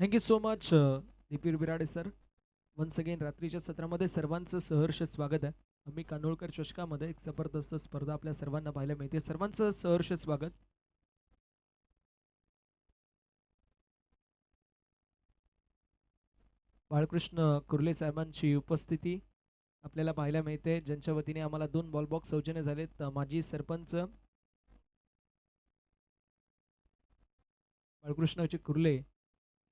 Thank you so much दीपीर Birade sir. Once again रात्रीच्या सत्रामध्ये सर्वांचं सहर्ष स्वागत आहे. आम्ही कानोळकर चषकामध्ये एक जबरदस्त स्पर्धा आपल्या सर्वांना पाहायला मिळते. सर्वांचं सहर्ष स्वागत. बाळकृष्ण कुर्ले साहेबांची उपस्थिती आपल्याला पाहायला मिळते, ज्यांच्या वतीने आम्हाला 2 बॉल बॉक्स सौजन्य झालेत. माजी सरपंच बाळकृष्णजी कुर्ले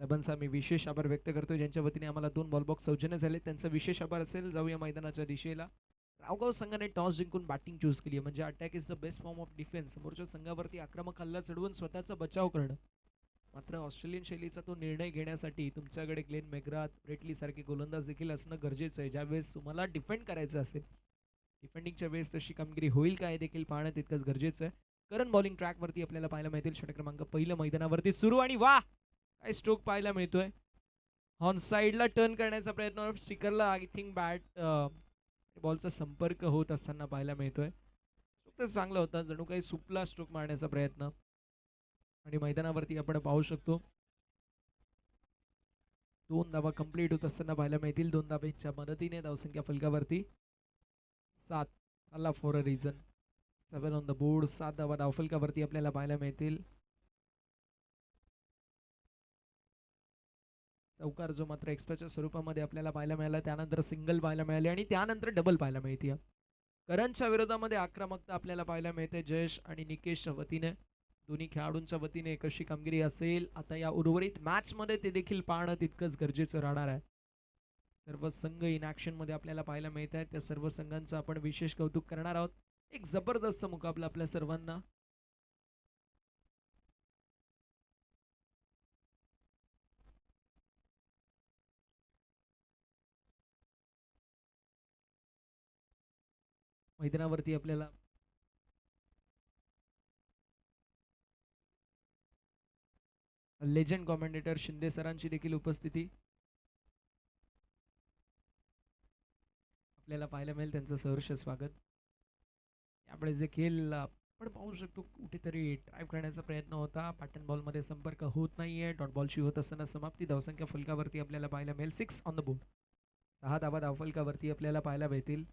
साहेबांचा मी विशेष आभार व्यक्त करतो, ज्यांच्या वतीने आम्हाला 2 बॉल बॉक्स सौजन्य झाले. त्यांचा विशेष आभार असेल. जाऊया मैदानाच्या दिशेला. रावगाव संघाने टॉस जिंकून बॅटिंग चूज केली, म्हणजे attack is the best form of defence. समोरच्या संघावरती आक्रमक हल्ला चढवून स्वतःचा बचाव करणं. मात्र ऑस्ट्रेलियन शैलीचा तो निर्णय घेण्यासाठी तुमच्याकडे ग्लेन मेग्राथ, ब्रेटली सारखे गोलंदाज देखील असणं गरजेचं आहे. ज्यावेळेस तुम्हाला डिफेंड करायचं असेल, डिफेंडिंगच्या वेळेस तशी कामगिरी होईल का हे देखील पाहणं तितकंच गरजेचं आहे. करंट बॉलिंग ट्रॅकवरती आपल्याला पाहायला मिळतील. षटक क्रमांक पहिलं मैदानावरती सुरू आणि वा काय स्ट्रोक पाहायला मिळतोय. ऑन साईडला टर्न करण्याचा प्रयत्न, स्टिकरला आय थिंक बॅट बॉलचा संपर्क होत असताना पाहायला मिळतोय. स्ट्रोक तर चांगला होता, जणू काही सुपला स्ट्रोक मारण्याचा प्रयत्न. आणि मैदानावरती आपण पाहू शकतो 2 धावा कंप्लीट होत असताना पाहायला मिळतील. 2 धाब्यांच्या मदतीने धावसंख्या फलकावरती 7 आला for a reason. 7 on the board. 7 धावा धावफलकावरती आपल्याला पाहायला मिळतील. चौकार जो मात्र एक्स्ट्राच्या स्वरूपामध्ये आपल्याला पाहायला मिळाला, त्यानंतर सिंगल पाहायला मिळाले आणि त्यानंतर डबल पाहायला मिळते. करंजच्या विरोधामध्ये आक्रमकता आपल्याला पाहायला मिळते जयेश आणि निकेशच्या वतीने. दोन्ही खेळाडूंच्या वतीने कशी कामगिरी असेल आता या उर्वरित मॅचमध्ये ते देखील पाहणं तितकंच गरजेचं राहणार आहे. सर्व संघ इन ॲक्शनमध्ये आपल्याला पाहायला मिळत आहेत. त्या सर्व संघांचं आपण विशेष कौतुक करणार आहोत. एक जबरदस्त मुकाबला आपल्या सर्वांना. मैदानावरती आपल्याला लेजंड कॉमेंटेटर शिंदे सरांची देखील उपस्थिती आपल्याला पाहायला मिळेल. त्यांचं सहर्ष स्वागत. त्यामुळे जे खेळ आपण पाहू शकतो कुठेतरी ड्राईव्ह करण्याचा प्रयत्न होता, पॅटर्न बॉलमध्ये संपर्क होत नाहीये. डॉट बॉलशी होत असताना समाप्ती. धावसंख्या फलकावरती आपल्याला पाहायला मिळेल 6 ऑन द बोर्ड. 6 धावा धावफलकावरती आपल्याला पाहायला मिळतील.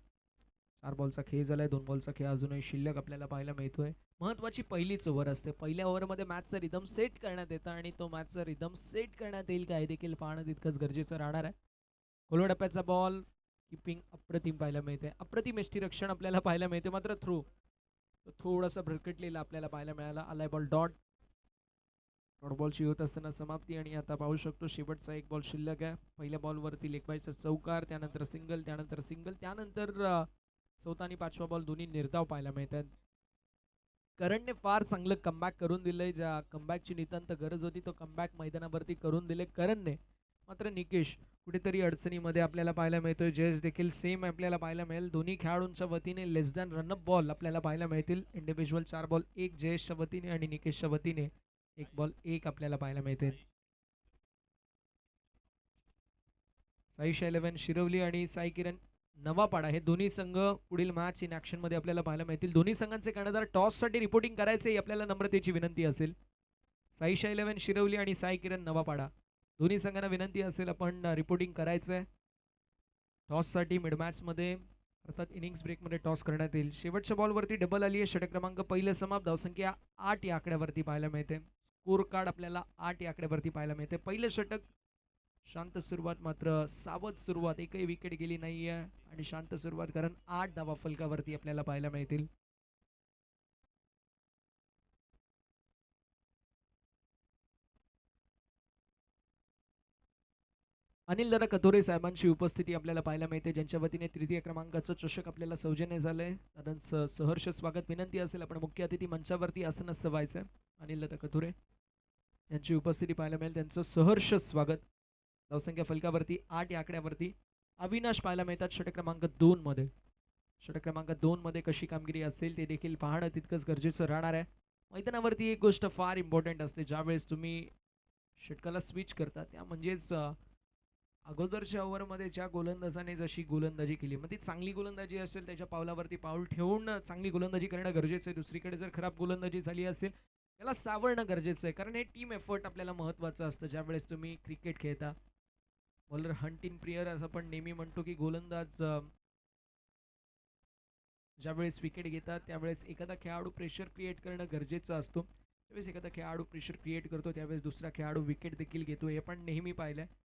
4 बॉलचा खेळ झालाय. 2 बॉलचा खेळ अजूनही शिल्लक आपल्याला पाहायला मिळतोय. महत्वाची पहिलीच ओव्हर असते. पहिल्या ओव्हरमध्ये मॅचचा रिदम सेट करण्यात येतं आणि तो मॅचचा रिदम सेट करण्यात येईल काय देखील पाहणं तितकंच गरजेचं राहणार आहे. खोलवा टप्प्याचा बॉल किपिंग अप्रतिम पाहायला मिळते. अप्रतिम यष्टीरक्षण आपल्याला पाहायला मिळते. मात्र थ्रो थोडासा भरकटलेला आपल्याला पाहायला मिळाला. आलाय बॉल डॉट. डॉट बॉलची होत असताना समाप्ती आणि आता पाहू शकतो शेवटचा 1 बॉल शिल्लक आहे. पहिल्या बॉलवरती लेगबायचा चौकार, त्यानंतर सिंगल, त्यानंतर चौथा आणि 5वा बॉल दोन्ही निर्धाव पाहायला मिळतात. करणने फार चांगलं कमबॅक करून दिलंय. ज्या कमबॅकची नितांत गरज होती तो कमबॅक मैदानावरती करून दिले करणने. मात्र निकेश कुठेतरी अडचणीमध्ये आपल्याला पाहायला मिळतोय. जयेश देखील सेम आपल्याला पाहायला मिळेल. दोन्ही खेळाडूंच्या वतीने लेस दॅन रनअप बॉल आपल्याला पाहायला मिळतील. इंडिव्हिज्युअल 4 बॉल 1 जयेशच्या वतीने आणि निकेशच्या वतीने 1 बॉल 1 आपल्याला पाहायला मिळते. साई 11 शिरवली आणि साई किरण नवापाडा हे दोन्ही संघ पुढील मॅच इन ॲक्शनमध्ये आपल्याला पाहायला मिळतील. दोन्ही संघांचे कर्णधार टॉससाठी रिपोर्टिंग करायचे आपल्याला नम्रतेची विनंती असेल. साईशा 11 शिरवली आणि साई किरण नवापाडा दोन्ही संघांना विनंती असेल आपण रिपोर्टिंग करायचं आहे. टॉससाठी मिड मॅचमध्ये अर्थात इनिंग्स ब्रेकमध्ये टॉस करण्यात येईल. शेवटच्या बॉलवरती डबल आली आहे. षटक क्रमांक पहिलं समाप्त. धावसंख्या 8 या आकड्यावरती पाहायला मिळते. स्कोर कार्ड आपल्याला 8 या आकड्यावरती पाहायला मिळते. पहिलं षटक शांत सुरुवात, मात्र सावध सुरुवात. एकही विकेट गेली नाही आहे आणि शांत सुरुवात, कारण 8 धावा फलकावरती आपल्याला पाहायला मिळतील. अनिल दादा कथोरे साहेबांची उपस्थिती आपल्याला पाहायला मिळते, ज्यांच्या वतीने तृतीय क्रमांकाचं चषक आपल्याला सौजन्य झालंय. दादांचं सहर्ष स्वागत. विनंती असेल आपण मुख्य अतिथी मंचावरती आसनस्थ व्हायचं. अनिल दादा कथोरे यांची उपस्थिती पाहायला मिळेल. त्यांचं सहर्ष स्वागत. धावसंख्या फलकावरती 8 या आकड्यावरती अविनाश पाहायला मिळतात षटक क्रमांक 2 मध्ये. षटक क्रमांक 2 मध्ये कशी कामगिरी असेल ते देखील पाहणं तितकंच गरजेचं राहणार आहे. मैदानावरती एक गोष्ट फार इम्पॉर्टंट असते, ज्यावेळेस तुम्ही षटकाला स्विच करता त्या म्हणजेच अगोदरच्या ओव्हरमध्ये ज्या गोलंदाजाने जशी गोलंदाजी केली, मग ती चांगली गोलंदाजी असेल त्याच्या पावलावरती पाऊल ठेवून चांगली गोलंदाजी करणं गरजेचं आहे. दुसरीकडे जर खराब गोलंदाजी झाली असेल याला सावरणं गरजेचं आहे, कारण हे टीम एफर्ट आपल्याला महत्त्वाचं असतं ज्यावेळेस तुम्ही क्रिकेट खेळता. बॉलर हंट इन प्रियर असं आपण नेहमी म्हणतो की गोलंदाज ज्यावेळेस विकेट घेतात त्यावेळेस एखादा खेळाडू प्रेशर क्रिएट करणं गरजेचं असतो. त्यावेळेस एखादा खेळाडू प्रेशर क्रिएट करतो त्यावेळेस दुसरा खेळाडू विकेट देखील घेतो, हे पण नेहमी पाहिलं आहे.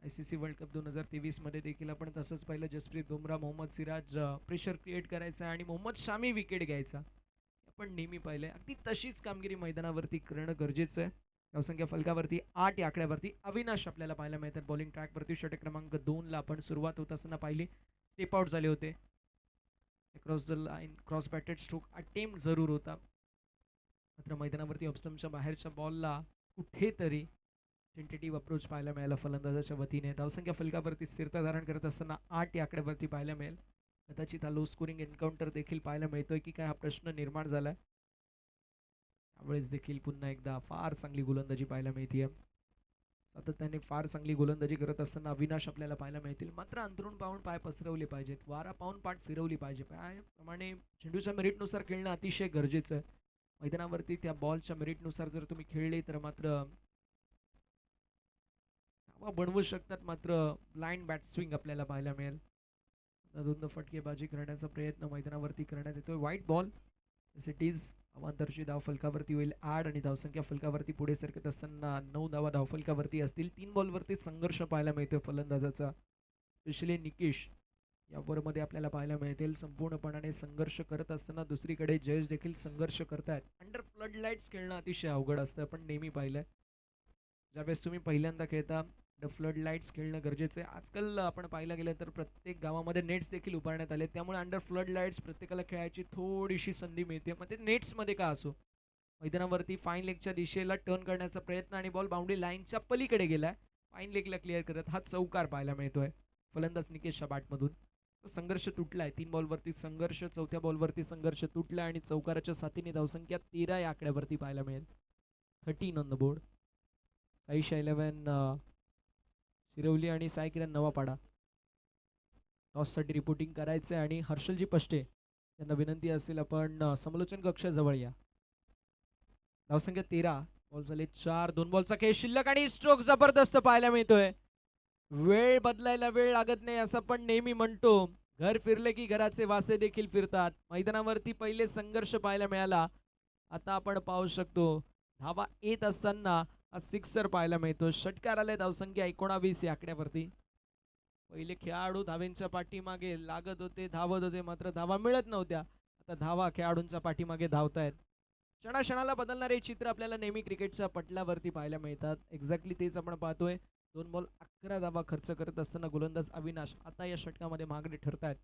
ICC वर्ल्ड कप 2023मध्ये देखील आपण तसंच पाहिलं. जसप्रीत बुमराह, मोहम्मद सिराज प्रेशर क्रिएट करायचा आणि मोहम्मद शामी विकेट घ्यायचा, हे आपण नेहमी पाहिलं आहे. अगदी तशीच कामगिरी मैदानावरती करणं गरजेचं आहे. धावसंख्या फलकावरती 8 या आकड्यावरती अविनाश आपल्याला पाहायला मिळतात. बॉलिंग ट्रॅकवरती षटक क्रमांक 2ला आपण सुरुवात होत असताना पाहिली. स्टेप आउट झाले होते. Across the line cross batted stroke attempt जरूर होता, मात्र मैदानावरती ऑफस्टम्पच्या बाहेरच्या बॉलला कुठेतरी टेंटेटिव्ह अप्रोच पाहायला मिळाला फलंदाजाच्या वतीने. धावसंख्या फलकावरती स्थिरता धारण करत असताना 8 या आकड्यावरती पाहायला मिळेल. कदाचित हा लो स्कोरिंग एन्काउंटर देखील पाहायला मिळतोय की काय, हा प्रश्न निर्माण झाला आहे. त्यावेळेस देखील पुन्हा एकदा फार चांगली गोलंदाजी पाहायला मिळते. सातत्याने फार चांगली गोलंदाजी करत असताना अविनाश आपल्याला पाहायला मिळतील, मात्र अंतरून पाहून पाय पसरवले पाहिजेत, वारा पाहून पाठ फिरवली पाहिजे. पायाप्रमाणे चेंडूच्या मेरिटनुसार खेळणं अतिशय गरजेचं आहे. मैदानावरती त्या बॉलच्या मेरिटनुसार जर तुम्ही खेळले तर मात्र बनवू शकतात, मात्र ब्लाइंड बॅट स्विंग आपल्याला पाहायला मिळेल. दोन फटकेबाजी करण्याचा प्रयत्न मैदानावरती करण्यात येतोय. White ball as it is. अवांतरची धाव फलकावरती होईल 8 आणि धावसंख्या फलकावरती पुढे सरकत असताना 9 धावा धाव फलकावरती असतील. 3 बॉलवरती संघर्ष पाहायला मिळतोय फलंदाजाचा. स्पेशली निकेश या ओव्हरमध्ये आपल्याला पाहायला मिळतील संपूर्णपणाने संघर्ष करत असताना. दुसरीकडे जयेश देखील संघर्ष करतायत. अंडर फ्लड लाईट्स खेळणं अतिशय अवघड असतं, पण नेहमी पाहिलंय. ज्यावेळेस तुम्ही पहिल्यांदा खेळता द फ्लड लाईट्स खेळणं गरजेचं आहे. आजकाल आपण पाहायला गेलं तर प्रत्येक गावामध्ये नेट्स देखील उभारण्यात आले, त्यामुळे अंडर फ्लड लाईट्स प्रत्येकाला खेळायची थोडीशी संधी मिळते. मग ते नेट्समध्ये का असो, मैदानावरती फाईन लेगच्या दिशेला टर्न करण्याचा प्रयत्न आणि बॉल बाउंड्री लाईनच्या पलीकडे गेलाय. फाईन लेगला क्लिअर करत हा चौकार पाहायला मिळतोय फलंदाज निकेशच्या बॅटमधून. तो संघर्ष तुटलाय. 3 बॉलवरती संघर्ष, चौथ्या बॉलवरती संघर्ष तुटला आणि चौकाराच्या साथीने धावसंख्या 13 या आकड्यावरती पाहायला मिळेल. 13 ऑन द बोर्ड. आयुष्या 11 शिरवली आणि साई किरण नवापाडा टॉससाठी रिपोर्टिंग करायचं आहे आणि हर्षलजी पष्टे यांना विनंती असेल आपण समालोचन कक्षाजवळ या. धावसंख्या 13, बॉल झाले 4, 2 बॉलचा खेळ शिल्लक आणि स्ट्रोक जबरदस्त पाहायला मिळतोय. वेळ बदलायला वेळ लागत नाही असं पण नेहमी म्हणतो. घर फिरले की घराचे वासे देखील फिरतात. मैदानावरती पहिले संघर्ष पाहायला मिळाला, आता आपण पाहू शकतो धावा येत असताना हा सिक्सर पाहायला मिळतो. षटकार आले. धावसंख्या 19 या आकड्यावरती. पहिले खेळाडू धावेंच्या पाठीमागे लागत होते, धावत होते, मात्र धावा मिळत नव्हत्या. आता धावा खेळाडूंच्या पाठीमागे धावतायत. क्षणाक्षणाला बदलणारे चित्र आपल्याला नेहमी क्रिकेटच्या पटलावरती पाहायला मिळतात. एक्झॅक्टली तेच आपण पाहतोय. 2 बॉल 11 धावा खर्च करत असताना गोलंदाज अविनाश आता या षटकामध्ये मागणे ठरतायत.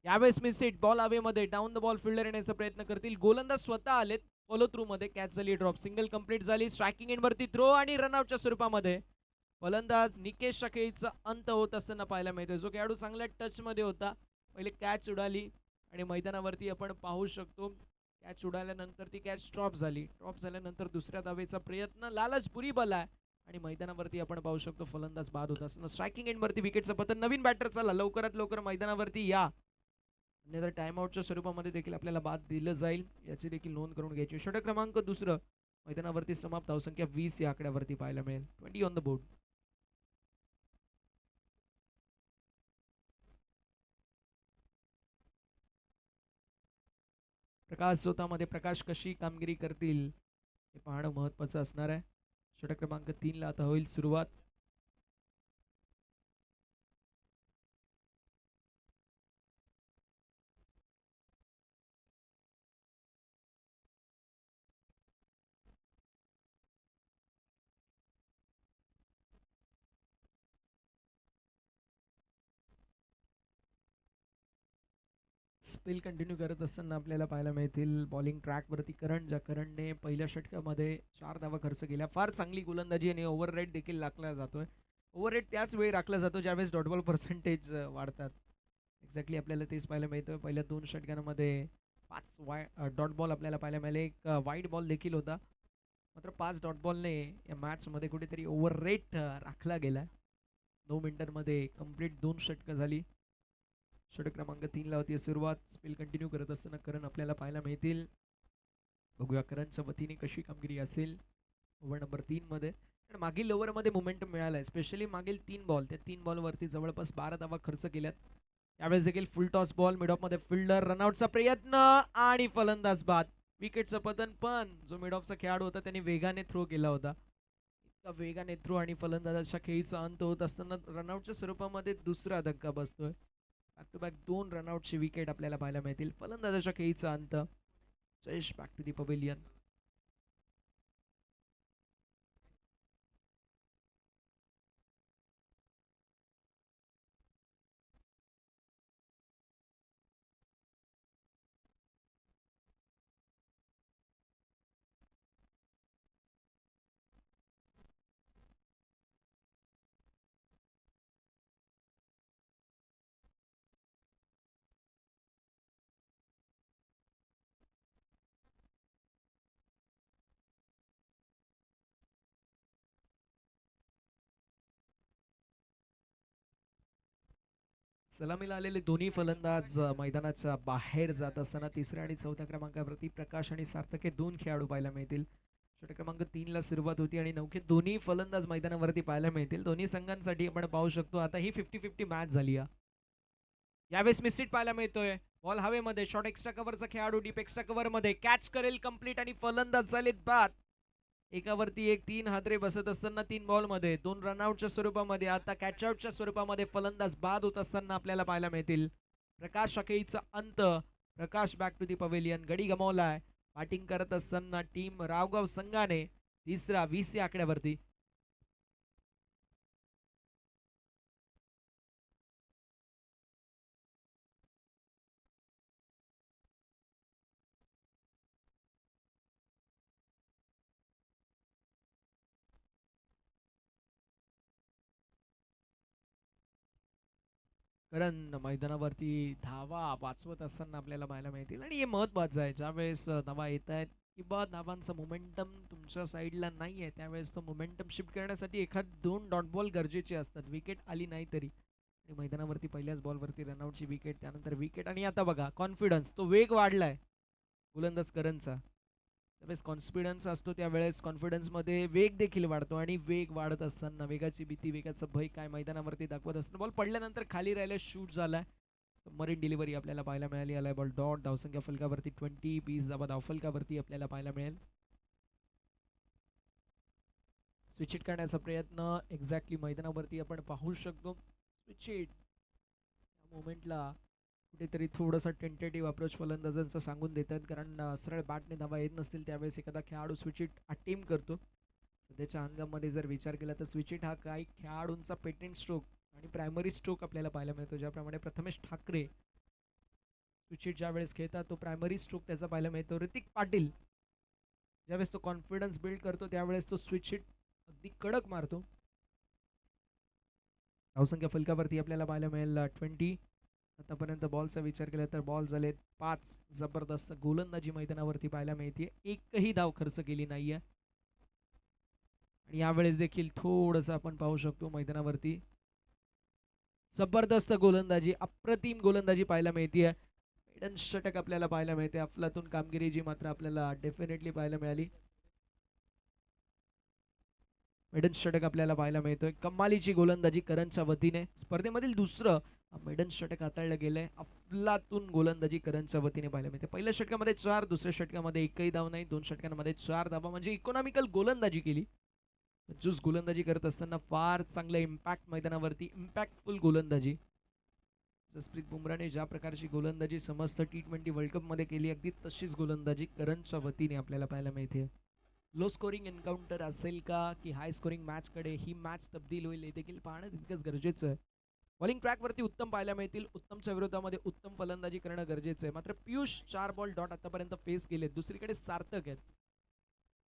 यावेळेस मिस हिट. बॉल हवेमध्ये डाऊन द बॉल फिल्डर येण्याचा प्रयत्न करतील. गोलंदाज स्वतः आलेत. फॉलो थ्रू मध्ये कॅच झाली, ड्रॉप. सिंगल कंप्लीट झाली. स्ट्रायकिंग एंड वरती थ्रो आणि रनआउटच्या स्वरूपामध्ये फलंदाज निकेशच्या खेळीचा अंत होत असताना पाहायला मिळतोय. जो खेळाडू चांगल्या टच मध्ये होता, पहिले कॅच उडाली आणि मैदानावरती आपण पाहू शकतो कॅच उडाल्यानंतर ती कॅच ड्रॉप झाली. ड्रॉप झाल्यानंतर दुसऱ्या धावेचा प्रयत्न, लालच पुरी बला आणि मैदानावरती आपण पाहू शकतो फलंदाज बाद होत असताना. स्ट्रायकिंग एंड वरती विकेटचं पतन. नवीन बॅटर चला लवकरात लवकर मैदानावरती या, अन्यथा टाइमआउटच्या स्वरूपामध्ये देखील आपल्याला बाद दिलं जाईल, याची देखील नोंद करून घ्यायची. षटक क्रमांक 2 मैदानावरती समाप्त. धावसंख्या 20 या आकड्यावरती पाहायला मिळेल. 20 ऑन द बोर्ड. प्रकाश स्वतःमध्ये प्रकाश कशी कामगिरी करतील हे पाहणं महत्त्वाचं असणार आहे. षटक क्रमांक 3ला आता होईल सुरुवात. स्पेल कंटिन्यू करत असताना आपल्याला पाहायला मिळतील बॉलिंग ट्रॅकवरती करण, ज्या करणने पहिल्या षटकामध्ये 4 धावा खर्च केल्या. फार चांगली गोलंदाजी आणि ओव्हर रेट देखील राखला जातोय. ओव्हर रेट त्याच वेळी राखला जातो ज्यावेळेस डॉट बॉल पर्सेंटेज वाढतात. एक्झॅक्टली आपल्याला तेच पाहायला मिळतं. पहिल्या 2 षटकांमध्ये 5 डॉट बॉल आपल्याला पाहायला मिळाले. एक वाईट बॉल देखील होता, मात्र 5 डॉट बॉलने या मॅचमध्ये कुठेतरी ओव्हर रेट राखला गेला. 9 मिनिटांमध्ये कंप्लीट 2 षटकं झाली. षटक क्रमांक 3ला होती सुरुवात. स्पेल कंटिन्यू करत असताना करण आपल्याला पाहायला मिळतील. बघूया करंजच्या वतीने कशी कामगिरी असेल ओव्हर नंबर 3 मध्ये. आणि मागील ओव्हरमध्ये मोमेंटम मिळाला आहे, स्पेशली मागील 3 बॉल, त्या 3 बॉलवरती जवळपास 12 धावा खर्च केल्यात. यावेळेस देखील फुल टॉस बॉल, मिड ऑफमध्ये फिल्डर, रनआउटचा प्रयत्न आणि फलंदाज बाद. विकेटचं पतन, पण जो मिड ऑफचा खेळाडू होता त्याने वेगाने थ्रो केला होता. इतका वेगाने थ्रो आणि फलंदाजाच्या खेळीचा अंत होत असताना रनआउटच्या स्वरूपामध्ये दुसरा धक्का बसतोय. बॅक टू बॅक 2 रनआउटची विकेट आपल्याला पाहायला मिळतील. फलंदाजाच्या खेळीचा अंत. Jayesh back to the pavilion. सलामीला आलेले दोन्ही फलंदाज मैदानाच्या बाहेर जात असताना तिसऱ्या आणि चौथ्या क्रमांकावरती प्रकाश आणि सार्थक हे 2 खेळाडू पाहायला मिळतील. षटक क्रमांक 3 ला सुरुवात होती आणि नौके दोन्ही फलंदाज मैदानावरती पाहायला मिळतील. दोन्ही संघांसाठी आपण पाहू शकतो आता ही 50-50 मॅच झाली आहे. यावेळेस मिसहिट पाहायला मिळतोय. बॉल हवेमध्ये, शॉर्ट एक्स्ट्रा कव्हरचा खेळाडू डीप एक्स्ट्रा कव्हर मध्ये कॅच करेल कंप्लीट आणि फलंदाज झालेत बाद. एकावरती एक 3 हादरे बसत असताना 3 बॉल मध्ये 2 रनआउटच्या स्वरूपामध्ये, आता कॅचआउटच्या स्वरूपामध्ये फलंदाज बाद होत असताना आपल्याला पाहायला मिळतील. प्रकाश शकेईचा अंत. प्रकाश बॅक टू दी पवेलियन. गडी गमावलाय. बॅटिंग करत असताना टीम रावगाव संघाने तिसरा 20 या आकड्यावरती. कारण मैदानावरती धावा वाचवत असताना आपल्याला पाहायला मिळतील आणि हे महत्त्वाचं आहे. ज्यावेळेस धावा येत आहेत किंवा धावांचा मोमेंटम तुमच्या साईडला नाही आहे त्यावेळेस तो मोमेंटम शिफ्ट करण्यासाठी एखाद 2 डॉट बॉल गरजेचे असतात. विकेट आली नाही तरी. आणि मैदानावरती पहिल्याच बॉलवरती रनआउटची विकेट, त्यानंतर विकेट आणि आता बघा कॉन्फिडन्स, तो वेग वाढलाय गोलंदाज करणचा. त्यावेळेस कॉन्फिडन्स असतो त्यावेळेस कॉन्फिडन्समध्ये वेग देखील वाढतो आणि वेग वाढत असताना वेगाची भीती, वेगाचं भय काय मैदानावरती दाखवत असताना बॉल पडल्यानंतर खाली राहिला, शूट झालाय. सबमरीन डिलिव्हरी आपल्याला पाहायला मिळाली. आलाय बॉल डॉट. धावसंख्या फलकावरती 20, 20 धावा धावफलकावरती आपल्याला पाहायला मिळेल. स्विच हिट करण्याचा प्रयत्न एक्झॅक्टली मैदानावरती आपण पाहू शकतो. स्विच हिट मोमेंटला कुठेतरी थोडंसं टेंटेटिव्ह अप्रोच फलंदाजांचा सांगून देतात, कारण सरळ बॅटने धावा येत नसतील त्यावेळेस एखादा खेळाडू स्विच हिट अटेम्प्ट करतो. सध्याच्या अंगामध्ये जर विचार केला तर स्विच हिट हा काही खेळाडूंचा पेटेंट स्ट्रोक आणि प्रायमरी स्ट्रोक आपल्याला पाहायला मिळतो. ज्याप्रमाणे प्रथमेश ठाकरे स्विच हिट ज्यावेळेस खेळतात तो प्रायमरी स्ट्रोक त्याचा पाहायला मिळतो. ऋतिक पाटील ज्यावेळेस तो कॉन्फिडन्स बिल्ड करतो त्यावेळेस तो स्विच हिट अगदी कडक मारतो. धावसंख्या फलकावरती आपल्याला पाहायला मिळेल 20. आतापर्यंत बॉलचा विचार केला तर बॉल झालेत 5. जबरदस्त गोलंदाजी मैदानावरती पाहायला मिळते. एकही धाव खर्च केली नाहीये. आणि यावेळेस देखील थोडंसं आपण पाहू शकतो मैदानावरती जबरदस्त गोलंदाजी, अप्रतिम गोलंदाजी पाहायला मिळते. मेडन षटक आपल्याला पाहायला मिळते. अफलातून कामगिरी जी मात्र आपल्याला डेफिनेटली पाहायला मिळाली. मेडन षटक आपल्याला पाहायला मिळतोय. कमालीची गोलंदाजी करणच्या वतीने स्पर्धेमधील दुसरं मेडन षटक हाताळलं गेलंय. अफलातून गोलंदाजी करणच्या वतीने पाहायला मिळते. पहिल्या षटकामध्ये 4, दुसऱ्या षटकामध्ये एकही धाव नाही, 2 षटकांमध्ये 4 धावा, म्हणजे इकॉनॉमिकल गोलंदाजी केली. जूस गोलंदाजी करत असताना फार चांगलं इम्पॅक्ट मैदानावरती, इम्पॅक्टफुल गोलंदाजी. जसप्रीत बुमराने ज्या प्रकारची गोलंदाजी समस्त T20 वर्ल्ड कपमध्ये केली अगदी तशीच गोलंदाजी करणच्या वतीने आपल्याला पाहायला मिळते. लो स्कोरिंग एन्काउंटर असेल का की हाय स्कोरिंग मॅचकडे ही मॅच तब्दील होईल हे देखील पाहणं तितकंच गरजेचं आहे. बॉलिंग ट्रॅकवरती उत्तम पाहायला मिळतील. उत्तमच्या विरोधामध्ये उत्तम फलंदाजी करणं गरजेचं आहे. मात्र पियुष 4 बॉल डॉट आतापर्यंत फेस केले. दुसरीकडे सार्थक आहेत.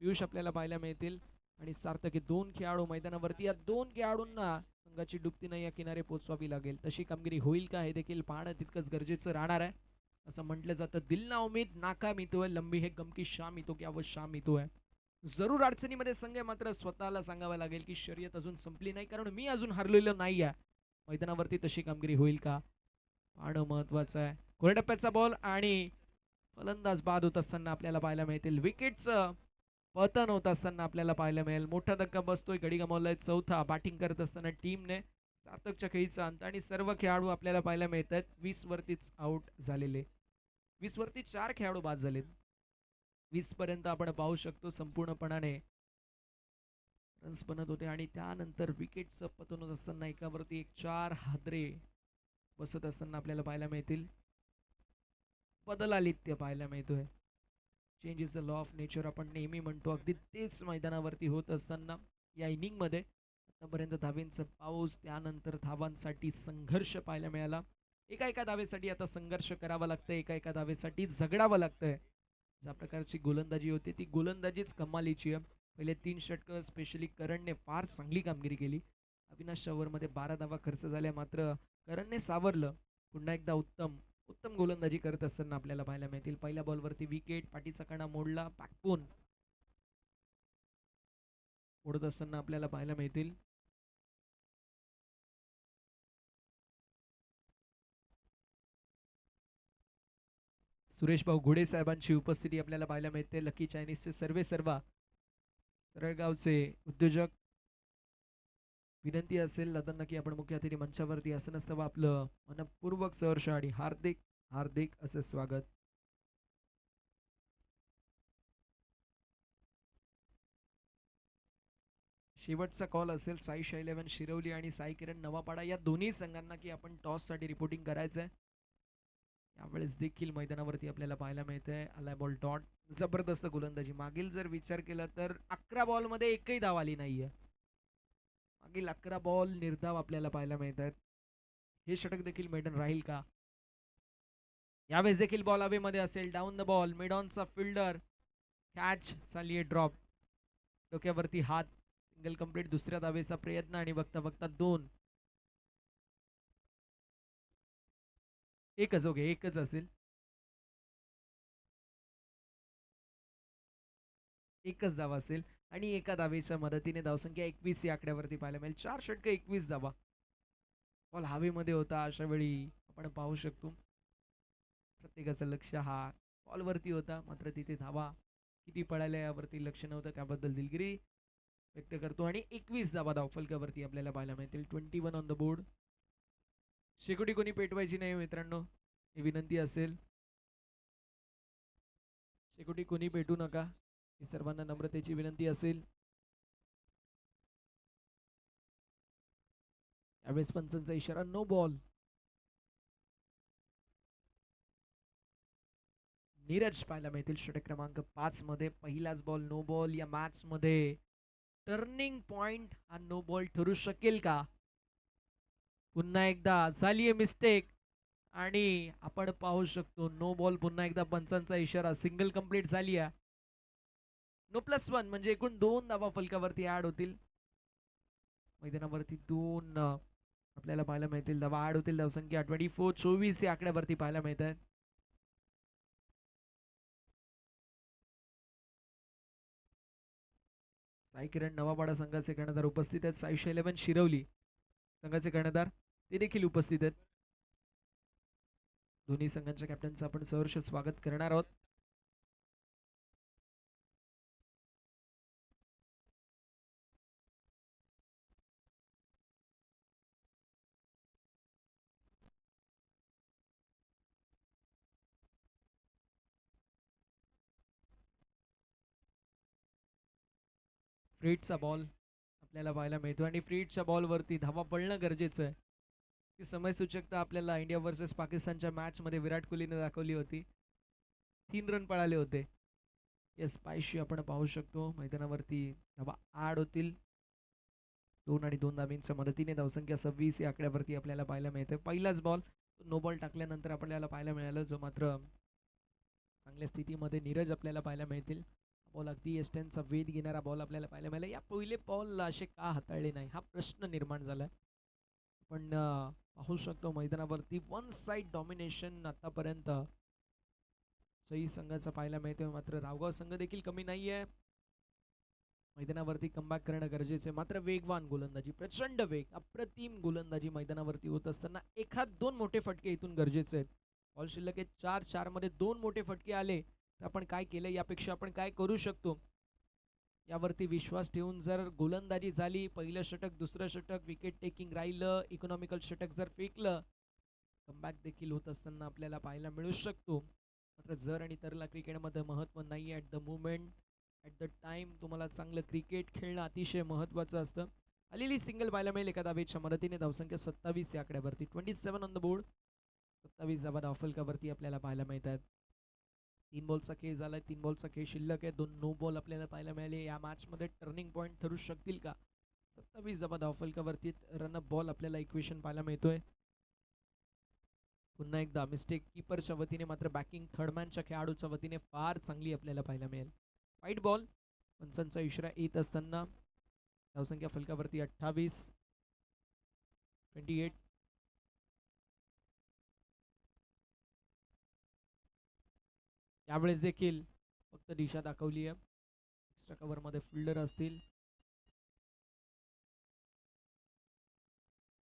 पियुष आपल्याला पाहायला मिळतील आणि सार्थक हे 2 खेळाडू मैदानावरती. या 2 खेळाडूंना संघाची डुबती नाही या किनारे पोचवावी लागेल. तशी कामगिरी होईल का हे देखील पाहणं तितकंच गरजेचं राहणार आहे. असं म्हटलं जातं, दिल ना उमेद नाकाम येतोय, लंबी है गम की शाम येतो क्या वो शाम येतोय. जरूर अडचणीमध्ये संघ मात्र स्वतःला सांगावं लागेल की शर्यत अजून संपली नाही, कारण मी अजून हरलेलो नाही आहे. मैदानावरती तशी कामगिरी होईल का पाहणं महत्वाचं आहे. कोरडप्प्याचा बॉल आणि फलंदाज बाद होत असताना आपल्याला पाहायला मिळतील. विकेटचं पतन होत असताना आपल्याला पाहायला मिळेल. मोठा धक्का बसतोय, गडी गमावलाय चौथा. बॅटिंग करत असताना टीमने सार्थकच्या खेळीचा अंत आणि सर्व खेळाडू आपल्याला पाहायला मिळतात 20 वरतीच आउट झालेले. 20 वरती 4 खेळाडू बाद झालेत. 20 पर्यंत आपण पाहू शकतो संपूर्णपणाने रन्स बनत होते आणि त्यानंतर विकेटचं पतन होत असताना एकावरती एक 4 हादरे बसत असताना आपल्याला पाहायला मिळतील. बदलालित्य पाहायला मिळतोय. Change is the law of nature आपण नेहमी म्हणतो. अगदी तेच मैदानावरती होत असताना या इनिंगमध्ये आतापर्यंत धावेंचा पाऊस, त्यानंतर धावांसाठी संघर्ष पाहायला मिळाला. एका एका धावेसाठी आता संघर्ष करावा लागतंय, एका एका धावेसाठी झगडावं लागतंय. ज्या प्रकारची गोलंदाजी होती ती गोलंदाजीच कमालीची आहे. पहिले 3 षटकं स्पेशली करणने फार चांगली कामगिरी केली. अविनाश ओव्हरमध्ये 12 धावा खर्च झाल्या, मात्र करणने सावरलं. पुन्हा एकदा उत्तम उत्तम गोलंदाजी करत असताना आपल्याला पाहायला मिळतील. पहिल्या बॉलवरती विकेट, पाठीचा कणा मोडला, बॅकबोन मोडत असताना आपल्याला पाहायला मिळतील. सुरेश भाऊ घोडे साहेबांची उपस्थिती आपल्याला पाहायला मिळते. लकी चायनीजचे सर्वे सर्वा सरळगावचे उद्योजक. विनंती असेल दादांना की आपण मुख्य अतिथी मंचावरती असं नसतं आपलं मनपूर्वक सहर्ष आणि हार्दिक हार्दिक असे स्वागत. शेवटचा कॉल असेल साई शैलेवन शिरवली आणि साई किरण नवापाडा या दोन्ही संघांना की आपण टॉससाठी रिपोर्टिंग करायचं आहे. यावेळेस देखील मैदानावरती आपल्याला पाहायला मिळतंय आलाय बॉल डॉट. जबरदस्त गोलंदाजी. मागील जर विचार केला तर 11 बॉलमध्ये एकही धाव आली नाहीये. मागील 11 बॉल निर्धाव आपल्याला पाहायला मिळतात. हे षटक देखील मेडन राहील का? यावेळेस देखील बॉल हवेमध्ये असेल. डाऊन द बॉल, मिड ऑनचा फिल्डर, कॅच चालली आहे ड्रॉप. डोक्यावरती हात, सिंगल कंप्लीट. दुसऱ्या धावेचा प्रयत्न आणि बघता बघता 2. एकच ओके, एकच असेल. एकच धावा असेल आणि एका धावेच्या मदतीने धावसंख्या 21 या आकड्यावरती पाहायला मिळेल. 4 षटकं 21 धावा. बॉल हवेमध्ये होता. अशा वेळी आपण पाहू शकतो प्रत्येकाचं लक्ष हा बॉलवरती होता, मात्र तिथे धावा किती पळाल्या यावरती लक्ष नव्हतं. त्याबद्दल दिलगिरी व्यक्त करतो आणि 21 धावा धावफलकावरती आपल्याला पाहायला मिळतील. 21 ऑन द बोर्ड. शेकोटी कोणी पेटवायची नाही मित्रांनो, ही विनंती असेल. शेकोटी कोणी पेटू नका, ही सर्वांना नम्रतेची विनंती असेल. यावेळेस पंचांचा इशारा नो बॉल. नीरज पाहायला मिळतील षटक क्रमांक 5 मध्ये. पहिलाच बॉल नो बॉल. या मॅच मध्ये टर्निंग पॉइंट हा नो बॉल ठरू शकेल का? पुन्हा एकदा झालीये मिस्टेक आणि आपण पाहू शकतो नो बॉल. पुन्हा एकदा पंचांचा इशारा. सिंगल कंप्लीट झाली आहे. नो +1 म्हणजे एकूण 2 धावा फलकावरती ऍड होतील. मैदानावरती 2 आपल्याला पाहायला मिळतील धावा ऍड होतील. धावसंख्या 24 या आकड्यावरती पाहायला मिळत आहेत. साई किरण नवापाडा संघाचे कर्णधार उपस्थित आहेत. साई शैलेवन शिरवली संघाचे कर्णधार ते देखील उपस्थित आहेत. दोन्ही संघांच्या कॅप्टनचं आपण सहर्ष स्वागत करणार आहोत. फ्रीडचा बॉल आपल्याला पाहायला मिळतो आणि फ्रीडच्या बॉलवरती धावा पडणं गरजेचं आहे. ती समयसूचकता आपल्याला इंडिया वर्सेस पाकिस्तानच्या मॅचमध्ये विराट कोहलीने दाखवली होती. 3 रन पळाले होते. येस, 82 आपण पाहू शकतो. मैदानावरती धावा ऍड होतील. 2 आणि 2 धावींच्या मदतीने धावसंख्या 26 या आकड्यावरती आपल्याला पाहायला मिळते. पहिलाच बॉल नो बॉल टाकल्यानंतर आपल्याला पाहायला मिळालं, जो मात्र चांगल्या स्थितीमध्ये नीरज आपल्याला पाहायला मिळतील. बॉल अगदी एस्टनचा वेध घेणारा बॉल आपल्याला पाहायला मिळाला. या पहिले बॉल असे का हाताळले नाही हा प्रश्न निर्माण झाला. पण पाहू शकतो मैदानावरती वन साइड डॉमिनेशन आतापर्यंत सई संघाचा पाहायला मिळतोय. मात्र रावगाव संघ देखील कमी नाहीये. मैदानावरती कमबॅक करणं गरजेचं आहे. मात्र वेगवान गोलंदाजी, प्रचंड वेग, अप्रतिम गोलंदाजी मैदानावरती होत असताना एखाद 2 मोठे फटके इथून गरजेचे आहेत. बॉल शिल्लक आहे 4 मध्ये 2 मोठे फटके आले तर आपण काय केलं, यापेक्षा आपण काय करू शकतो यावरती विश्वास ठेवून जर गोलंदाजी झाली, पहिलं षटक दुसरं षटक विकेट टेकिंग राहिलं, इकॉनॉमिकल षटक जर फेकलं, कमबॅक देखील होत असताना आपल्याला पाहायला मिळू शकतो. मात्र जर आणि तरला क्रिकेटमध्ये महत्त्व नाही आहे. At the moment, at the time तुम्हाला चांगलं क्रिकेट खेळणं अतिशय महत्त्वाचं असतं. आलेली सिंगल पाहायला मिळेल एका धावेच्या मदतीने. धावसंख्या 27 या आकड्यावरती, 27 ऑन द बोर्ड. 27 धावा धावफलकावरती आपल्याला पाहायला मिळत आहेत. 3 बॉलचा खेळ झाला, 3 बॉलचा खेळ शिल्लक आहे. 2 नो बॉल आपल्याला पाहायला मिळाले. या मॅचमध्ये टर्निंग पॉईंट ठरू शकतील का? 27 धावा धावफलकावरती, रनअप बॉल आपल्याला इक्वेशन पाहायला मिळतोय. पुन्हा एकदा मिस्टेक कीपरच्या वतीने, मात्र बॅकिंग थर्डमॅनच्या खेळाडूच्या वतीने फार चांगली आपल्याला पाहायला मिळेल. वाईट बॉल, पंचांचा इशारा येत असताना धावसंख्या फलकावरती 28, 28. यावेळेस देखील फक्त दिशा दाखवली आहे. एक्स्ट्रा कव्हरमध्ये फिल्डर असतील.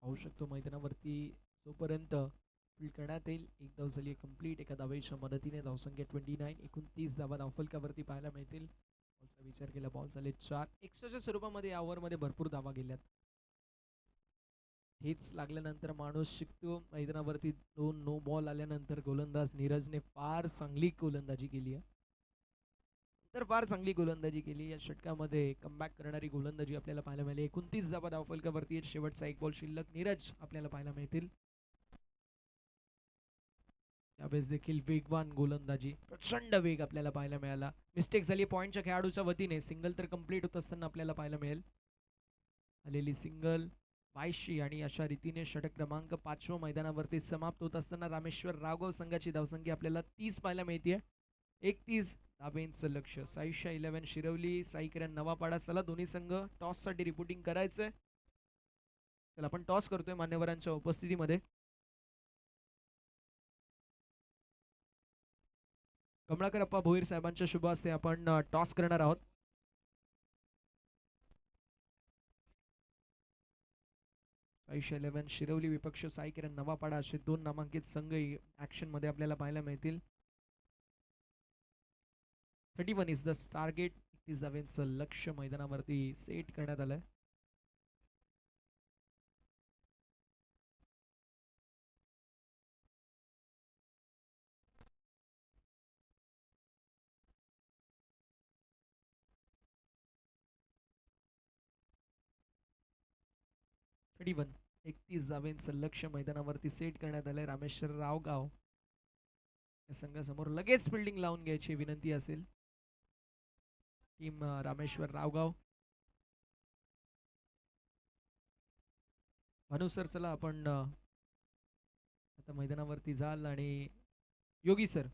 पाहू शकतो मैदानावरती जोपर्यंत फील्ड करण्यात येईल. एक धाव झाली आहे कंप्लीट एका धावेच्या मदतीने. धावसंख्या 29, 29 धावा धावफलकावरती पाहायला मिळतील. बॉलचा विचार केला, बॉल झाले 4. एक्स्ट्राच्या स्वरूपामध्ये या ओव्हरमध्ये भरपूर धावा गेल्यात. हेच लागल्यानंतर माणूस शिकतो. मैदानावरती 2 नो बॉल आल्यानंतर गोलंदाज नीरजने फार चांगली गोलंदाजी केली आहे. तर फार चांगली गोलंदाजी केली. या षटकामध्ये कमबॅक करणारी गोलंदाजी आपल्याला पाहायला मिळाली. 29 धावा धावफलकावरती, शेवटचा एक बॉल शिल्लक. नीरज आपल्याला पाहायला मिळतील. त्यावेळेस देखील वेगवान गोलंदाजी, प्रचंड वेग आपल्याला पाहायला मिळाला. मिस्टेक झाली पॉईंटच्या खेळाडूच्या वतीने. सिंगल तर कंप्लीट होत असताना आपल्याला पाहायला मिळेल. आलेली सिंगल 82 आणि अशा रीतीने षटक क्रमांक 5 मैदानावरती समाप्त होत असताना रामेश्वर रावगाव संघाची धावसंख्या आपल्याला 30 पाहायला मिळते. 31 धाब्यांचं लक्ष. साईशा 11 शिरवली, साई किरण नवापाडा. चला दोन्ही संघ टॉससाठी रिपोर्टिंग करायचंय. चला आपण टॉस करतोय मान्यवरांच्या उपस्थितीमध्ये. कमळाकर अप्पा भोईर साहेबांच्या शुभ हस्ते आपण टॉस करणार आहोत. साईशा 11 शिरवली विपक्ष साई किरण नवापाडा असे 2 नामांकित संघ ऍक्शन मध्ये आपल्याला पाहायला मिळतील. 31 इज द टार्गेट. 31 धावेंचं लक्ष मैदानावरती सेट करण्यात आलंय. वन 31 धावेंचं लक्ष मैदानावरती सेट करण्यात आलंय. रामेश्वर रावगाव या संघासमोर लगेच फिल्डिंग लावून घ्यायची विनंती असेल. टीम रामेश्वर रावगाव. भानु सर चला आपण आता मैदानावरती जाल आणि योगी सर.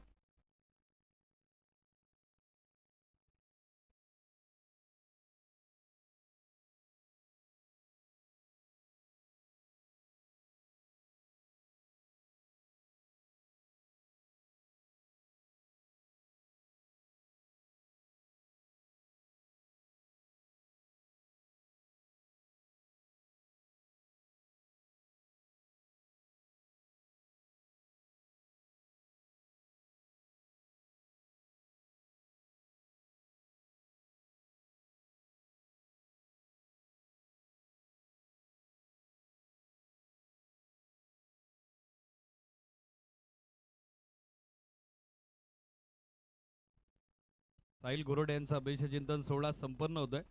साहिल गोरोडे यांचा अभिषेक चिंतन सोहळा संपन्न होतोय.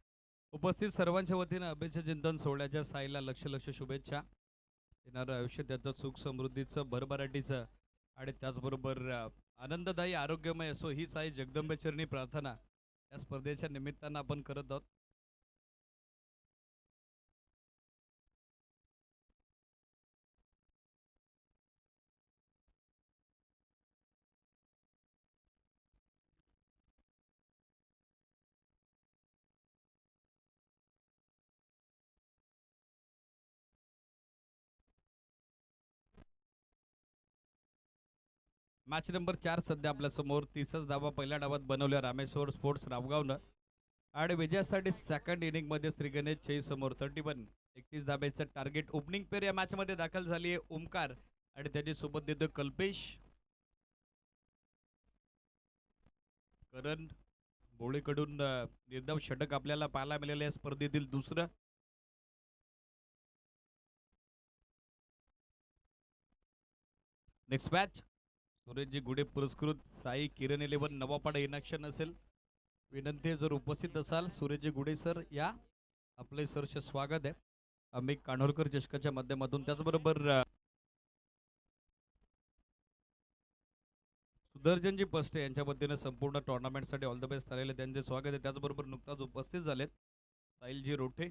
उपस्थित सर्वांच्या वतीनं अभिषेक चिंतन सोहळ्याच्या साईला लक्ष लक्ष शुभेच्छा. येणारं आयुष्य त्याचं सुख समृद्धीचं भरभराटीचं आणि त्याचबरोबर आनंददायी आरोग्यमय असो ही साई जगदंबेचरणी प्रार्थना या स्पर्धेच्या निमित्तानं आपण करत आहोत. मॅच नंबर 4 सध्या आपल्या समोर. 30च धावा पहिल्या डावात बनवल्या रामेश्वर स्पोर्ट्स रावगावनं आणि विजयासाठी सेकंड इनिंग मध्ये श्रीगणेश चै समोर 31 31 धाब्याचं टार्गेट. ओपनिंग पेअर या मॅच मध्ये दाखल झाली आहे ओमकार आणि त्याची सोबत देतो कल्पेश. करण भोळेकडून निर्धाव षटक आपल्याला पाहायला मिळाले या स्पर्धेतील दुसरं. नेक्स्ट मॅच सुरेशजी गुडे पुरस्कृत साई किरण 11 नवापाडा इन ॲक्शन असेल. विनंती आहे, जर उपस्थित असाल सुरेशजी गुडे सर या, आपले सरचे स्वागत आहे आम्ही कान्होलकर चषकाच्या माध्यमातून. त्याचबरोबर सुदर्शनजी पस्टे यांच्या वतीने संपूर्ण टुर्नामेंटसाठी ऑल द बेस्ट झालेले त्यांचे स्वागत आहे. त्याचबरोबर नुकताच उपस्थित झालेत साहिलजी रोठे,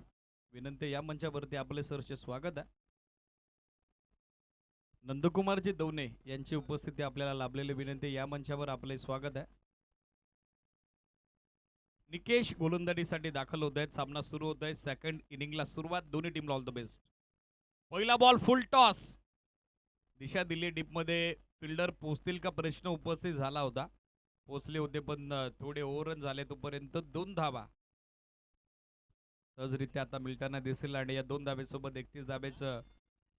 विनंती या मंचावरती आपले सरचे स्वागत आहे. नंदकुमारजी दौने यांची उपस्थिती आपल्याला लाभलेली विनंती, या मंचावर आपले स्वागत आहे. निकेश गोलंदाजीसाठी दाखल होत आहेत. सामना सुरू होत आहे. सेकंड इनिंगला सुरुवात. दोन्ही टीमला ऑल द बेस्ट. पहिला बॉल फुल टॉस, दिशा दिली डीपमध्ये. फिल्डर पोचतील का प्रश्न उपस्थित झाला होता. पोचले होते पण थोडे ओव्हररन झाले. तोपर्यंत 2 धावा सहजरित्या आता मिळताना दिसेल आणि या 2 धावेसोबत 31 धावेचं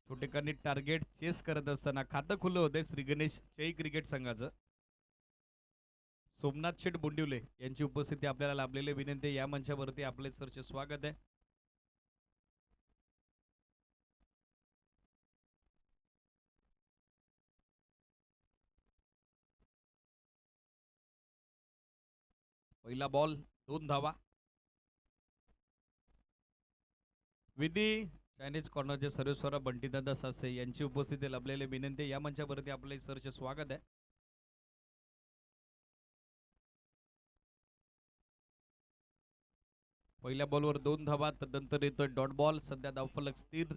छोटेकांनी टार्गेट चेस करत असताना खातं खुलं होते श्री गणेश चई क्रिकेट संघाचं. सोमनाथ शेठ बोंडिवले यांची उपस्थिती आपल्याला लाभलेली विनंती, या मंचावरती आपले सरचे स्वागत आहे. पहिला बॉल 2 धावा. विधी चायनीज कॉर्नरचे सर्वेश्वरा बंटीदादा सासे यांची उपस्थिती लाभलेली विनंती, या मंचावरती आपले सरचे स्वागत आहे. पहिल्या बॉलवर 2 धावा. तदनंतर येतोय डॉट बॉल. सध्या धावफलक स्थिर.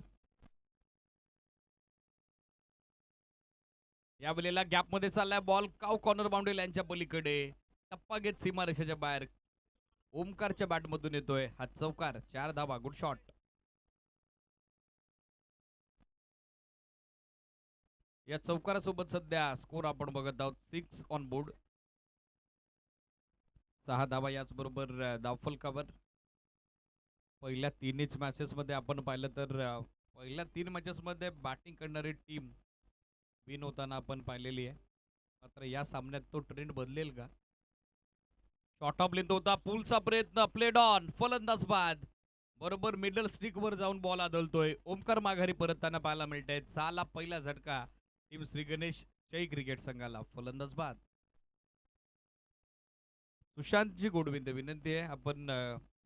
या वेळेला गॅप मध्ये चाललाय बॉल. काव कॉर्नर बाउंड्री लाईनच्या पलीकडे टप्पा घेत सीमारेषेच्या बाहेर ओमकारच्या बॅट मधून येतोय हा चौकार. 4 धावा. Good shot. या चौकारासोबत सध्या स्कोर आपण बघत आहोत 6 ऑन बोर्ड. 6 धावा. याचबरोबर धावफलकावर पहिल्या 3 मॅचेस मध्ये आपण पाहिलं तर पहिल्या 3 मॅचेस मध्ये बॅटिंग करणारी टीम विन होताना आपण पाहिलेली आहे. मात्र या सामन्यात तो ट्रेंड बदलेल का. शॉर्ट ऑफ लेंथ होता. पुलचा प्रयत्न. Played on. फलंदाज बाद. बरोबर मिडल स्टिक वर जाऊन बॉल आदळतोय. ओमकार माघारी परतताना पाहायला मिळतंय. झाला पहिला झटका टीम श्री गणेश चई क्रिकेट संघाला. फलंदाज बाद. सुशांतजी गोडविंदे विनंती आहे, आपण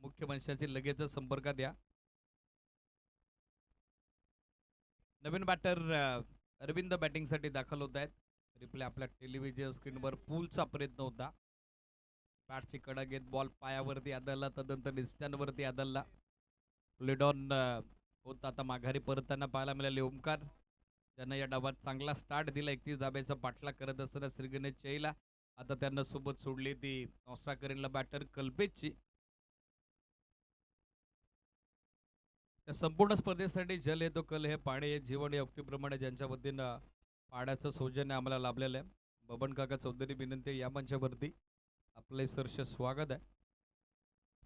मुख्य मंचाची लगेच संपर्कात या. नवीन बॅटर अरविंद बॅटिंगसाठी दाखल होत आहेत. रिप्ले आपल्या टेलिव्हिजन स्क्रीनवर. पूलचा प्रयत्न होता. बॅटची कडा घेत बॉल पायावरती आदळला. तदनंतर स्टँडवरती आदळला. प्लेड ऑन होता. आता माघारी परतताना पाहायला मिळाले ओमकार, ज्यांना या डावात चांगला स्टार्ट दिला. 31 धाब्याचा पाठला करत असताना श्री गणेश चईला आता त्यांना सोबत सोडली ती ऑस्ट्रेलियनला बॅटर कल्पेशची. त्या संपूर्ण स्पर्धेसाठी जल हे तो कल हे पाणी हे जीवन या उक्तीप्रमाणे ज्यांच्या वतीनं पाण्याचं सौजन्य आम्हाला लाभलेलं आहे. बबन काका चौधरी विनंती, या मंचावरती आपले सरचे स्वागत आहे.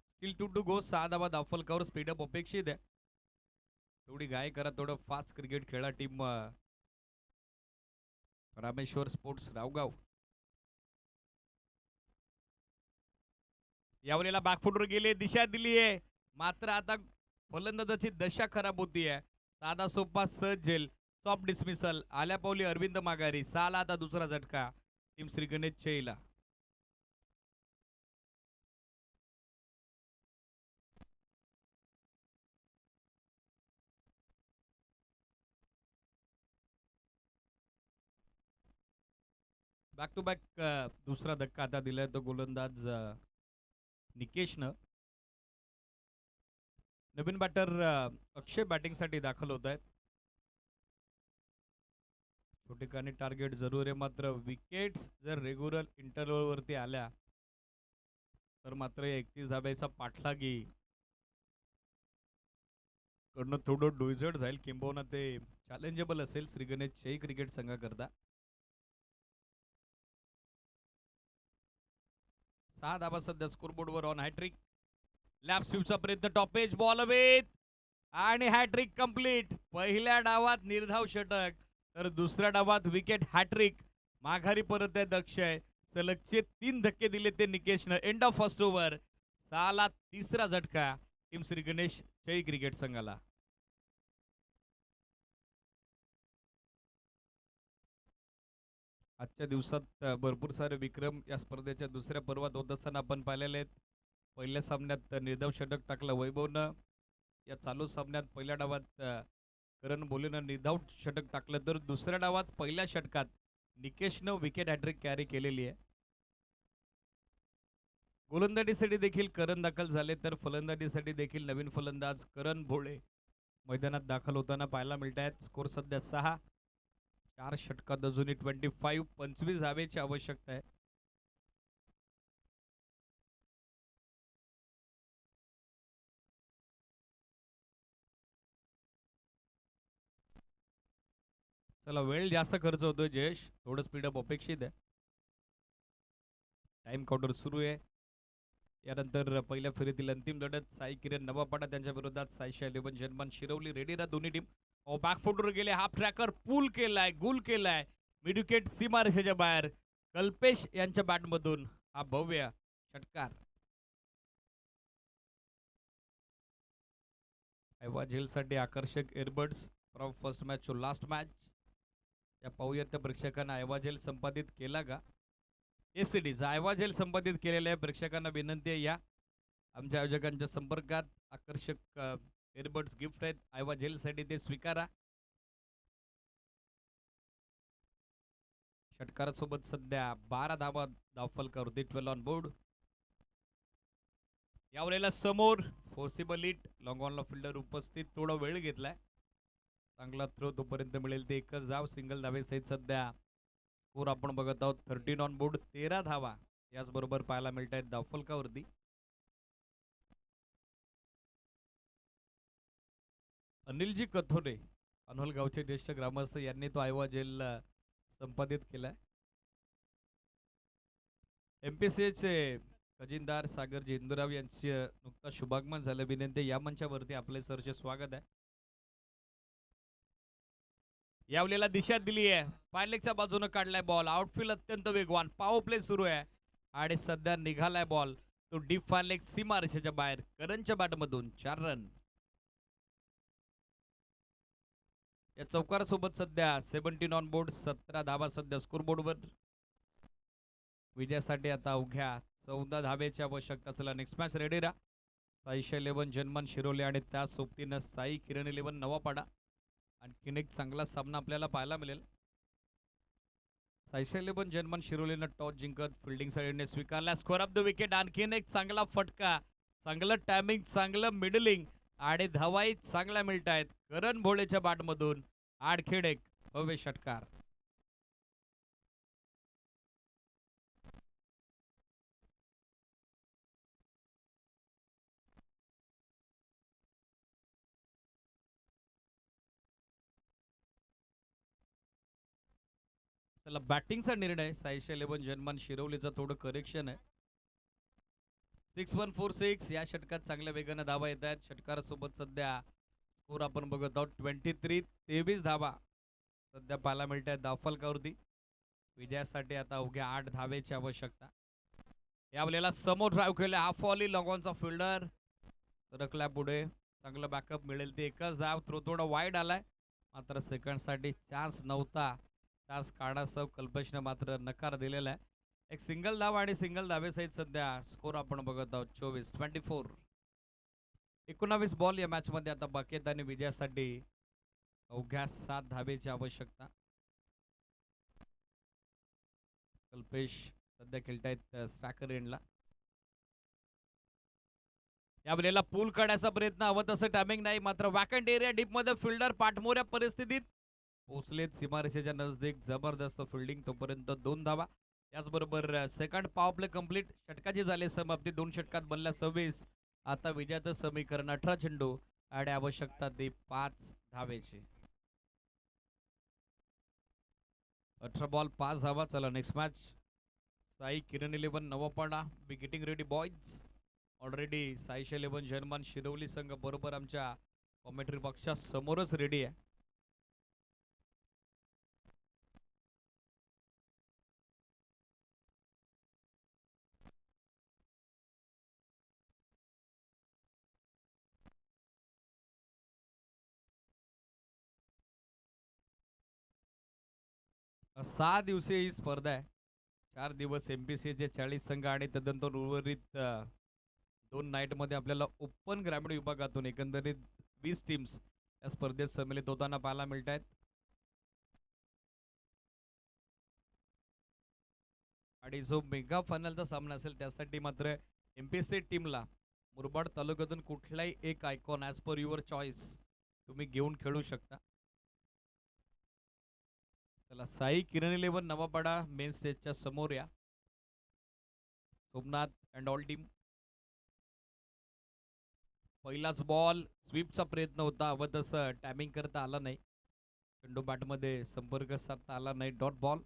Steel 2 to go. 6 धावा धावफलकावर. स्पीडअप अपेक्षित आहे. थोडी घाई करा, थोडं फास्ट क्रिकेट खेळा टीम रामेश्वर स्पोर्ट्स रावगाव. यावेळेला बॅकफुटवर गेले. दिशा दिली आहे, मात्र आता फलंदाजाची दशा खराब होतीये. साधा सोपा सहज झेल. Soft dismissal. आल्या पावली अरविंद माघारी. 6 आता दुसरा झटका टीम श्री गणेश चईला. बॅक टू बॅक दुसरा धक्का आता दिलाय तो गोलंदाज निकेशनं. नवीन बॅटर अक्षय बॅटिंगसाठी दाखल होत आहेत. ठिकाणी टार्गेट जरूर आहे, मात्र विकेट्स जर रेग्युलर इंटरव्हल वरती आल्या तर मात्र 31 धाब्याचा पाठलागी करणं थोडं डोईजड जाईल, किंबहुना ते चॅलेंजेबल असेल श्री गणेश चई क्रिकेट संघाकरता. 6 धाबा सध्या स्कोरबोर्डवर ऑन. हॅट्रिक. लॅप स्वीपचा प्रयत्न. टॉपेज बॉल अवेत आणि हॅट्रिक कंप्लीट. पहिल्या डावात निर्धाव षटक तर दुसऱ्या डावात विकेट. हॅट्रिक. माघारी परत आहे अक्षय. सलगचे 3 धक्के दिले ते निकेशनं. End of first over. 6ला तिसरा झटका टीम श्री गणेश जय क्रिकेट संघाला. आजच्या दिवसात भरपूर सारे विक्रम या स्पर्धेच्या दुसऱ्या पर्वात होत असताना आपण पाहिलेले आहेत. पहिल्या सामन्यात निर्धाव षटक टाकलं वैभवनं. या चालू सामन्यात पहिल्या डावात करण बोलेनं निर्धाव षटक टाकलं, तर दुसऱ्या डावात पहिल्या षटकात निकेशनं विकेट हॅट्रिक कॅरी केलेली आहे. गोलंदाजीसाठी देखील करण दाखल झाले, तर फलंदाजीसाठी देखील नवीन फलंदाज करण भोळे मैदानात दाखल होताना पाहायला मिळत आहेत. स्कोर सध्या 6. 4 षटकात अजूनही 25 धावेची आवश्यकता आहे. चला, वेळ जास्त खर्च होतोय जयेश, थोडं स्पीडअप अपेक्षित आहे. टाइम काउंटर सुरू आहे. यानंतर पहिल्या फेरीतील अंतिम लढत साई किरण नवापाडा त्यांच्या विरोधात साईशा 11 जन्मान शिरवली. रेडी राहा दोन्ही टीम. बॅकफुटवर गेले. हाफ ट्रॅकर पूल केलाय, गुल केलाय. मिड विकेट सीमारेषेच्या बाहेर. कल्पेश यांच्या बॅटमधून हा भव्य षटकार. ऐवा झेलसाठी आकर्षक airbuds from first match to last match. या पाहूयात त्या प्रेक्षकांना ऐवा झेल संपादित केला का. एससीडीज ऐवा झेल संपादित केलेल्या प्रेक्षकांना विनंती आहे, या आमच्या आयोजकांच्या संपर्कात. आकर्षक एअरबड्स गिफ्ट आहेत ऐवा झेलसाठी, ते स्वीकारा. षटकारासोबत सध्या 12 धावा धावफलकावरती 12 ऑन बोर्ड. यावेळेला समोर फोर्सिबल हिट. लॉंग ऑनला फिल्डर उपस्थित, थोडा वेळ घेतलाय. चांगला थ्रो तोपर्यंत मिळेल ते एकच धाव. सिंगल धावेसहित सध्या स्कोर आपण बघत आहोत 13 ऑन बोर्ड. 13 धावा याचबरोबर पाहायला मिळत आहेत धावफलकावरती. अनिलजी कथोरे अनोल गावचे ज्येष्ठ ग्रामस्थ यांनी तो ऐवा झेल संपादित केलाय. एमपीसीएचे खजिनदार सागरजी इंदुराव यांचे नुकता शुभागमन झालं. विनंती, या मंचावरती आपले सरचे स्वागत आहे. यावलेला दिशा दिली आहे. पायलेगच्या बाजूने काढलाय बॉल. आउटफील्ड अत्यंत वेगवान. पॉवर प्ले सुरू आहे आणि सध्या निघालाय बॉल तो डीप फायलेग सीमारेषेच्या बाहेर. करणच्या बॅटमधून 4 रन. या चौकारासोबत सध्या 17 ऑन बोर्ड. 17 धावा सध्या स्कोरबोर्डवर. विजयासाठी आता अवघ्या 14 धावेची आवश्यकता. चला, नेक्स्ट मॅच रेडी राहा. साईशा 11 जन्मान शिरोले आणि त्या सोबतीनं साई किरण 11 नवापाडा. आणखीन एक चांगला सामना आपल्याला पाहायला मिळेल. साईशा 11 जन्मान शिरोलेनं टॉस जिंकत फिल्डिंग साईडने स्वीकारला. Score of the wicket. आणखीन एक चांगला फटका. चांगलं टायमिंग, चांगलं मिडलिंग आणि धावाही चांगल्या मिळत आहेत. करण भोळेच्या बॅटमधून आणखीन एक भव्य षटकार. चला, बॅटिंगचा निर्णय. साईशा 11 जन्मान शिरवलीचं थोडं करेक्शन आहे. 6-1-4-6 या षटकात चांगल्या वेगाने धावा येत आहेत. षटकारासोबत सध्या स्कोर आपण बघत आहोत 23 धावा सध्या पाहायला मिळत आहेत धावफलकावरती. विजयासाठी आता अवघ्या 8 धावेची आवश्यकता. यावेळेला समोर ड्राईव्ह केला. Half volley. लॉंगॉनचा फिल्डर सरकला पुढे. चांगलं बॅकअप मिळेल ते एकच धाव. थ्रो थोडा वाईड आलाय, मात्र सेकंडसाठी चान्स नव्हता. चान्स काढासह कल्पेशने मात्र नकार दिलेला आहे. एक सिंगल धाव आणि सिंगल धावेसहित सध्या स्कोर आपण बघत आहोत 24. 19 बॉल या मॅच मध्ये आता बाकी आहेत आणि विजयासाठी अवघ्या 7 धावेची आवश्यकता. कल्पेश सध्या खेळतायत स्ट्रायकर एंडला. यावेळेला पूल काढायचा प्रयत्न, हवं तसं टायमिंग नाही. मात्र वॅकंट एरिया डीप मध्ये फिल्डर पाठमोऱ्या परिस्थितीत पोचलेत सीमारेषेच्या नजदीक. जबरदस्त फिल्डिंग. तोपर्यंत 2 धावा. त्याचबरोबर सेकंड पॉवर प्ले कंप्लीट. षटकाची झाली समाप्ती. 2 षटकात बनल्या 26. आता विजयाचं समीकरण 18 चेंडू आणि आवश्यकता ती 5 धावेची. 18 बॉल 5 धावा. चला, next match. Sai Kiran 11 Navapada. Be getting ready boys. Already Saisha 11 German Shirvali संघ बरोबर आमच्या कॉमेंट्री बॉक्सच्या समोरच रेडी आहे. 6 दिवसीय ही स्पर्धा आहे. 4 दिवस MPCचे 40 संघ आणि तदनंतर उर्वरित 2 नाईटमध्ये आपल्याला ओपन ग्रामीण विभागातून एकंदरीत 20 टीम्स या स्पर्धेत सम्मिलित होताना पाहायला मिळत आहेत. आणि जो मेगा फायनलचा सामना असेल त्यासाठी मात्र MPC टीमला मुरबाड तालुक्यातून कुठलाही एक icon as per your choice तुम्ही घेऊन खेळू शकता. चला, साई किरण 11 नवापाडा मेन स्टेजच्या समोर या. Somnath and all team. पहिलाच बॉल स्वीपचा प्रयत्न होता, हवं तसं टॅमिंग करता आला नाही. चेंडू बॅटमध्ये संपर्क साधता आला नाही. Dot ball.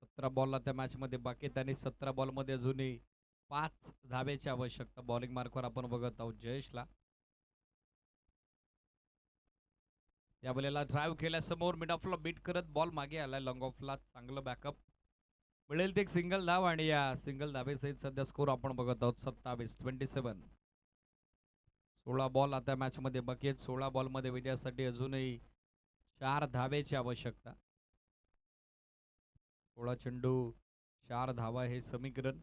17 बॉलला त्या मॅचमध्ये बाकी आहेत आणि 17 बॉलमध्ये अजूनही 5 धावेची आवश्यकता. बॉलिंग मार्कवर आपण बघत आहोत जयेशला. या बॉलला ड्राईव्ह केल्यासमोर मिड ऑफला बीट करत बॉल मागे आलाय. लॉंग ऑफला चांगलं बॅकअप मिळेल ते एक सिंगल धाव आणि या सिंगल धावेसहित सध्या स्कोर आपण बघत आहोत 27-27. 16 बॉल आता मॅचमध्ये बाकी आहेत. 16 बॉलमध्ये विजयासाठी अजूनही 4 धावेची आवश्यकता. 16 चेंडू 4 धावा हे समीकरण.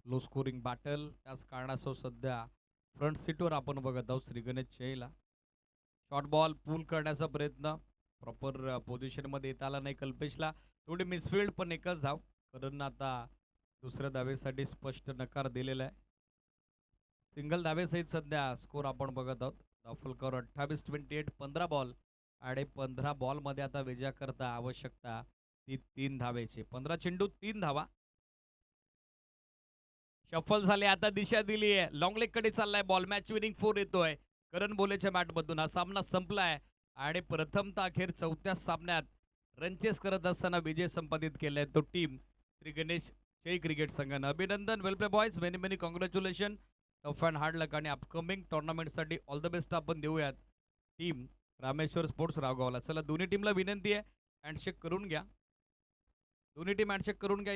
Low scoring battle. त्याच कारणासह सध्या फ्रंट सीटवर आपण बघत आहोत श्री गणेश चेला. शॉर्ट बॉल पूल करण्याचा प्रयत्न प्रॉपर पोझिशनमध्ये येता आला नाही कल्पेशला. थोडी मिसफिल्ड पण एकच धाव. करण आता दुसऱ्या धावेसाठी स्पष्ट नकार दिलेला आहे. सिंगल धावेसहित सध्या स्कोर आपण बघत आहोत. दाफलकर 28-28. 15 बॉल आणि 15 बॉलमध्ये आता विजया करता आवश्यकता ती 3 धावेची. 15 चेंडू 3 धावा. शफल झाले, आता दिशा दिली आहे. लॉंग लेग कडे चाललाय बॉल. मॅच विनिंग 4 येतोय करण बोलेच्या मॅटमधून. हा सामना संपलाय आणि प्रथमतः अखेर 4थ्या सामन्यात रनचेस करत असताना विजय संपादित केलाय तो टीम श्री गणेश जय क्रिकेट संघानं. अभिनंदन. Well play boys. Many many congratulation. Tough and hard luck आणि अपकमिंग टुर्नामेंटसाठी ऑल द बेस्ट आपण देऊयात टीम रामेश्वर स्पोर्ट्स रावगावला. चला, दोन्ही टीमला विनंती आहे हँडशेक करून घ्या. दोन्ही टीम हँडशेक करून घ्या.